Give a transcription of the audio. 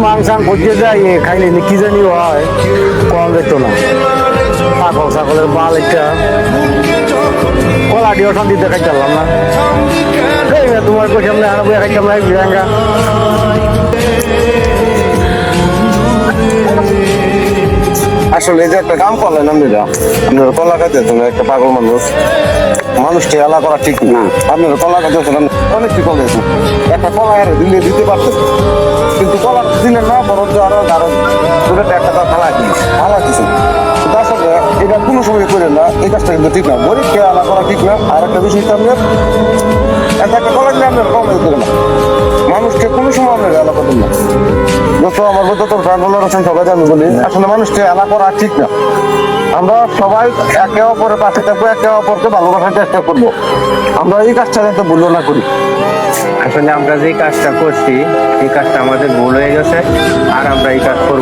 মাংসাং পচিয়ে যায় খাইলে কি জানি হয় কম যেত না পাগল ছাগলের বাল একটা কলা দিয়ে শান্তি দেখাই চাললাম না তোমার কই সামনে আরো খাই সামনে বিরাঙ্গা আসলে এই যে একটা কাম করলেন আপনারা আপনারা কলা খাইতেছেন একটা পাগল মানুষ মানুষকে এলা করা ঠিক না আপনারা কলা খাইতেছেন অনেক কি করেছেন একটা কলা হারে দিতে পারতেন কিন্তু কলা দিলেন না বরঞ্চ আরো দুটো একটা ফালা দিচ্ছেন আসলে এটা কোনো সময় করেন না এই কাজটা কিন্তু ঠিক না গরিবকে আলা করা ঠিক না আর একটা বিষয় আপনার একটা কলা দিলে আপনার কম দিতে না মানুষকে কোনো সময় আপনার এলা করবেন না যত আমার মতো তোর ফ্যান্ডলার আছেন সবাই আমি বলি আসলে মানুষকে এলা করা ঠিক না আমরা সবাই একে অপরের পাশে থাকবো একে অপরকে ভালোবাসার চেষ্টা করবো আমরা এই কাজটা যাতে ভুল না করি আসলে আমরা যে কাজটা করছি এই কাজটা আমাদের ভুল হয়ে গেছে আর আমরা এই কাজ করবো